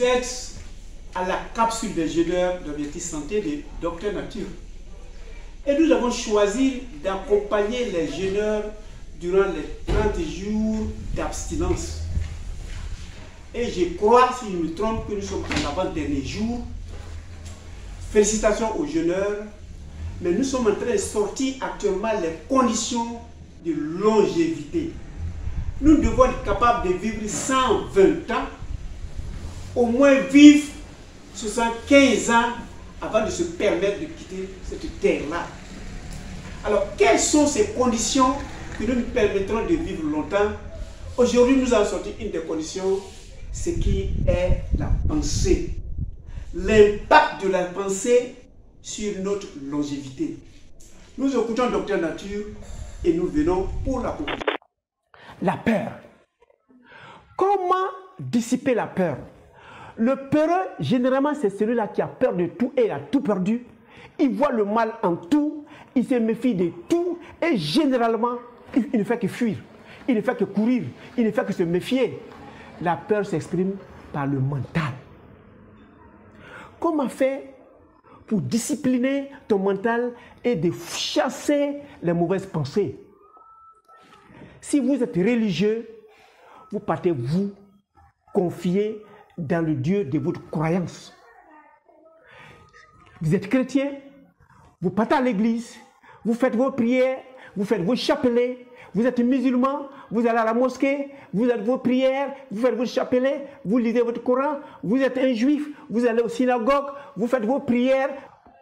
Vous êtes à la capsule des jeûneurs d'Objectif Santé de Docteur Nature. Et nous avons choisi d'accompagner les jeûneurs durant les 30 jours d'abstinence. Et je crois, si je me trompe, que nous sommes en avant-dernier jour. Félicitations aux jeûneurs. Mais nous sommes en train de sortir actuellement les conditions de longévité. Nous devons être capables de vivre 120 ans, au moins vivre 75 ans avant de se permettre de quitter cette terre-là. Alors, quelles sont ces conditions qui nous permettront de vivre longtemps? Aujourd'hui, nous avons sorti une des conditions, ce qui est la pensée. L'impact de la pensée sur notre longévité. Nous écoutons Docteur Nature et nous venons pour la conclusion. La peur. Comment dissiper la peur? Le peureux, généralement, c'est celui-là qui a peur de tout et il a tout perdu. Il voit le mal en tout, il se méfie de tout et généralement, il ne fait que fuir, il ne fait que courir, il ne fait que se méfier. La peur s'exprime par le mental. Comment faire pour discipliner ton mental et de chasser les mauvaises pensées? Si vous êtes religieux, vous partez vous confier dans le Dieu de votre croyance. Vous êtes chrétien, vous partez à l'église, vous faites vos prières, vous faites vos chapelets. Vous êtes musulman, vous allez à la mosquée, vous faites vos prières, vous faites vos chapelets, vous lisez votre Coran. Vous êtes un juif, vous allez aux synagogues, vous faites vos prières.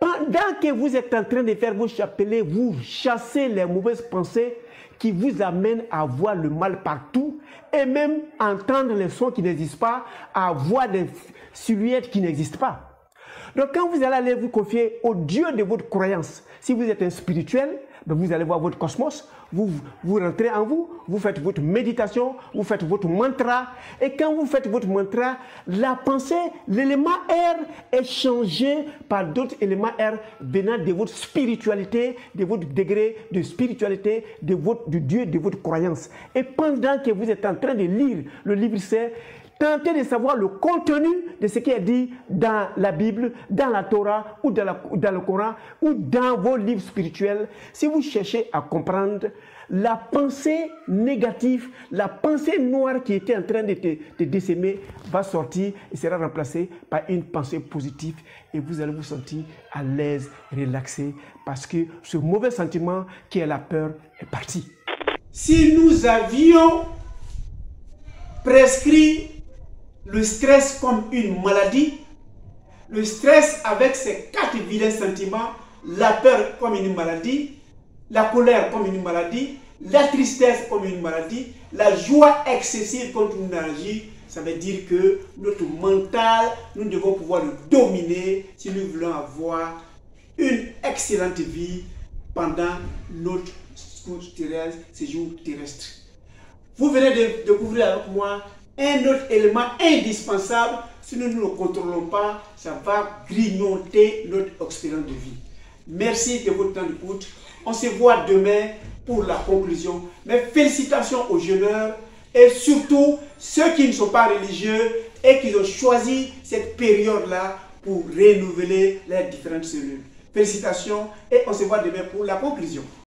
Pendant que vous êtes en train de faire vos chapelets, vous chassez les mauvaises pensées qui vous amènent à voir le mal partout et même entendre les sons qui n'existent pas, à voir des silhouettes qui n'existent pas. Donc quand vous allez aller vous confier au Dieu de votre croyance, si vous êtes un spirituel, ben vous allez voir votre cosmos, vous rentrez en vous, vous faites votre méditation, vous faites votre mantra. Et quand vous faites votre mantra, la pensée, l'élément R est changé par d'autres éléments R venant de votre spiritualité, de votre degré de spiritualité, du Dieu de votre croyance. Et pendant que vous êtes en train de lire le livre saint, tentez de savoir le contenu de ce qui est dit dans la Bible, dans la Torah, ou dans le Coran, ou dans vos livres spirituels. Si vous cherchez à comprendre la pensée négative, la pensée noire qui était en train de te décémer, va sortir et sera remplacée par une pensée positive. Et vous allez vous sentir à l'aise, relaxé, parce que ce mauvais sentiment qui est la peur est parti. Si nous avions prescrit le stress comme une maladie, le stress avec ses 4 vilains sentiments, la peur comme une maladie, la colère comme une maladie, la tristesse comme une maladie, la joie excessive comme une maladie, ça veut dire que notre mental, nous devons pouvoir le dominer si nous voulons avoir une excellente vie pendant notre séjour terrestre. Vous venez de découvrir avec moi un autre élément indispensable. Si nous ne le contrôlons pas, ça va grignoter notre expérience de vie. Merci de votre temps d'écoute. On se voit demain pour la conclusion. Mais félicitations aux jeûneurs et surtout ceux qui ne sont pas religieux et qui ont choisi cette période-là pour renouveler les différentes cellules. Félicitations et on se voit demain pour la conclusion.